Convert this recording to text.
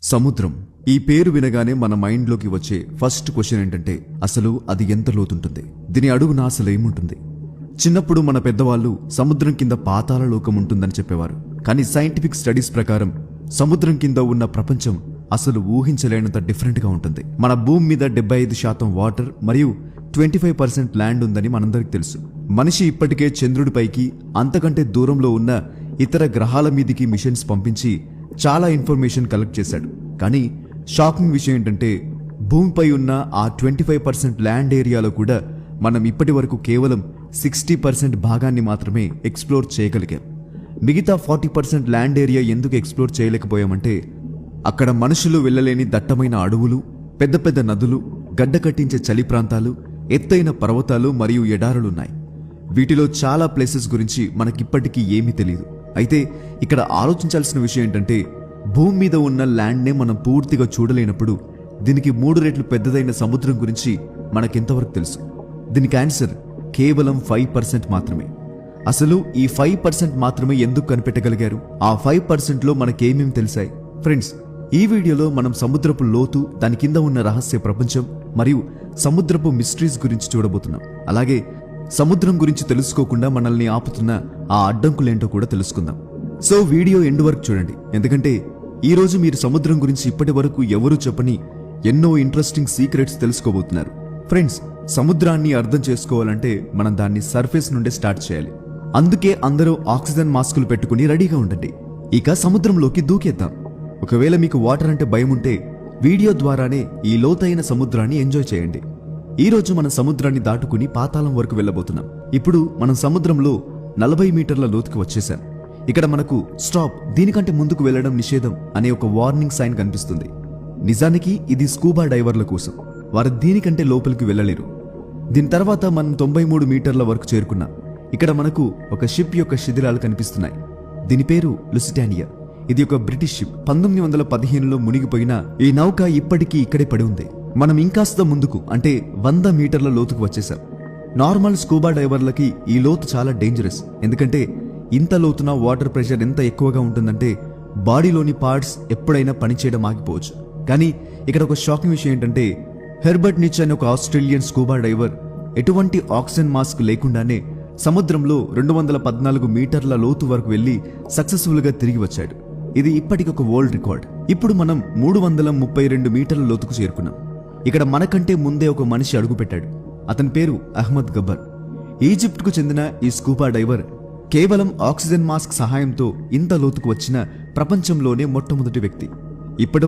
సముద్రం ఈ పేరు వినగానే మన మైండ్లోకి వచ్చే ఫస్ట్ క్వశ్చన్ ఏంటంటే అసలు అది ఎంత లోతుంటుంది, దీని అడుగున అసలు ఏముంటుంది? చిన్నప్పుడు మన పెద్దవాళ్ళు సముద్రం కింద పాతాళ లోకం ఉంటుందని చెప్పేవారు. కానీ సైంటిఫిక్ స్టడీస్ ప్రకారం సముద్రం కింద ఉన్న ప్రపంచం అసలు ఊహించలేనంత డిఫరెంట్గా ఉంటుంది. మన భూమి మీద 75% వాటర్ మరియు 25% ల్యాండ్ ఉందని మనందరికి తెలుసు. మనిషి ఇప్పటికే చంద్రుడిపైకి అంతకంటే దూరంలో ఉన్న ఇతర గ్రహాల మీదికి మిషన్స్ పంపించి చాలా ఇన్ఫర్మేషన్ కలెక్ట్ చేశాడు. కానీ షాకింగ్ విషయం ఏంటంటే భూమిపై ఉన్న ఆ 25% ల్యాండ్ ఏరియాలో కూడా మనం ఇప్పటి వరకు కేవలం 60% భాగాన్ని మాత్రమే ఎక్స్ప్లోర్ చేయగలిగాం. మిగతా 40% ల్యాండ్ ఏరియా ఎందుకు ఎక్స్ప్లోర్ చేయలేకపోయామంటే అక్కడ మనుషులు వెళ్ళలేని దట్టమైన అడవులు, పెద్ద పెద్ద నదులు, గడ్డ కట్టించే చలి ప్రాంతాలు, ఎత్తైన పర్వతాలు మరియు ఎడారులున్నాయి. వీటిలో చాలా ప్లేసెస్ గురించి మనకిప్పటికీ ఏమీ తెలియదు. అయితే ఇక్కడ ఆలోచించాల్సిన విషయం ఏంటంటే భూమి మీద ఉన్న ల్యాండ్నే మనం పూర్తిగా చూడలేనప్పుడు దీనికి 3 రెట్లు పెద్దదైన సముద్రం గురించి మనకెంతవరకు తెలుసు? దీనికి ఆన్సర్ కేవలం 5% మాత్రమే. అసలు ఈ 5% మాత్రమే ఎందుకు కనిపెట్టగలిగారు? ఆ 5%లో మనకేమేం తెలిసాయి? ఫ్రెండ్స్, ఈ వీడియోలో మనం సముద్రపు లోతు, దాని కింద ఉన్న రహస్య ప్రపంచం మరియు సముద్రపు మిస్టరీస్ గురించి చూడబోతున్నాం. అలాగే సముద్రం గురించి తెలుసుకోకుండా మనల్ని ఆపుతున్న ఆ అడ్డంకులేంటో కూడా తెలుసుకుందాం. సో వీడియో ఎండ్ వరకు చూడండి, ఎందుకంటే ఈ రోజు మీరు సముద్రం గురించి ఇప్పటి వరకు ఎవరూ చెప్పని ఎన్నో ఇంట్రెస్టింగ్ సీక్రెట్స్ తెలుసుకోబోతున్నారు. ఫ్రెండ్స్, సముద్రాన్ని అర్థం చేసుకోవాలంటే మనం దాన్ని సర్ఫేస్ నుండే స్టార్ట్ చేయాలి. అందుకే అందరూ ఆక్సిజన్ మాస్కులు పెట్టుకుని రెడీగా ఉండండి. ఇక సముద్రంలోకి దూకేద్దాం. ఒకవేళ మీకు వాటర్ అంటే భయం ఉంటే వీడియో ద్వారానే ఈ లోతైన సముద్రాన్ని ఎంజాయ్ చేయండి. ఈ రోజు మనం సముద్రాన్ని దాటుకుని పాతాళం వరకు వెళ్ళబోతున్నాం. ఇప్పుడు మనం సముద్రంలో 40 మీటర్ల లోతుకు వచ్చేసాం. ఇక్కడ మనకు స్టాప్, దీనికంటే ముందుకు వెళ్లడం నిషేధం అనే ఒక వార్నింగ్ సైన్ కనిపిస్తుంది. నిజానికి ఇది స్కూబా డైవర్ల కోసం. వారు దీనికంటే లోపలికి వెళ్ళలేరు. దీని తర్వాత మనం 93 మీటర్ల వరకు చేరుకున్నాం. ఇక్కడ మనకు ఒక షిప్ యొక్క శిథిలాలు కనిపిస్తున్నాయి. దీని పేరు లుసిటానియా. ఇది ఒక బ్రిటిష్ షిప్. 1915లో మునిగిపోయిన ఈ నౌక ఇప్పటికీ ఇక్కడే పడి ఉంది. మనం ఇంకాస్త ముందుకు అంటే 100 మీటర్ల లోతుకు వచ్చేసాం. నార్మల్ స్కూబా డైవర్లకి ఈ లోతు చాలా డేంజరస్. ఎందుకంటే ఇంత లోతున వాటర్ ప్రెషర్ ఎంత ఎక్కువగా ఉంటుందంటే బాడీలోని పార్ట్స్ ఎప్పుడైనా పనిచేయడం ఆగిపోవచ్చు. కానీ ఇక్కడ ఒక షాకింగ్ విషయం ఏంటంటే హెర్బర్ట్ నిచ్ అనే ఒక ఆస్ట్రేలియన్ స్కూబా డైవర్ ఎటువంటి ఆక్సిజన్ మాస్క్ లేకుండానే సముద్రంలో 214 మీటర్ల లోతు వరకు వెళ్లి సక్సెస్ఫుల్ గా తిరిగి వచ్చాడు. ఇది ఇప్పటికి ఒక వరల్డ్ రికార్డ్. ఇప్పుడు మనం 332 మీటర్ల లోతుకు చేరుకున్నాం. ఇక్కడ మనకంటే ముందే ఒక మనిషి అడుగుపెట్టాడు. అతని పేరు అహ్మద్ గబ్బర్. ఈజిప్ట్కు చెందిన ఈ స్కూబా డైవర్ కేవలం ఆక్సిజన్ మాస్క్ సహాయంతో ఇంత లోతుకు వచ్చిన ప్రపంచంలోనే మొట్టమొదటి వ్యక్తి. ఇప్పటి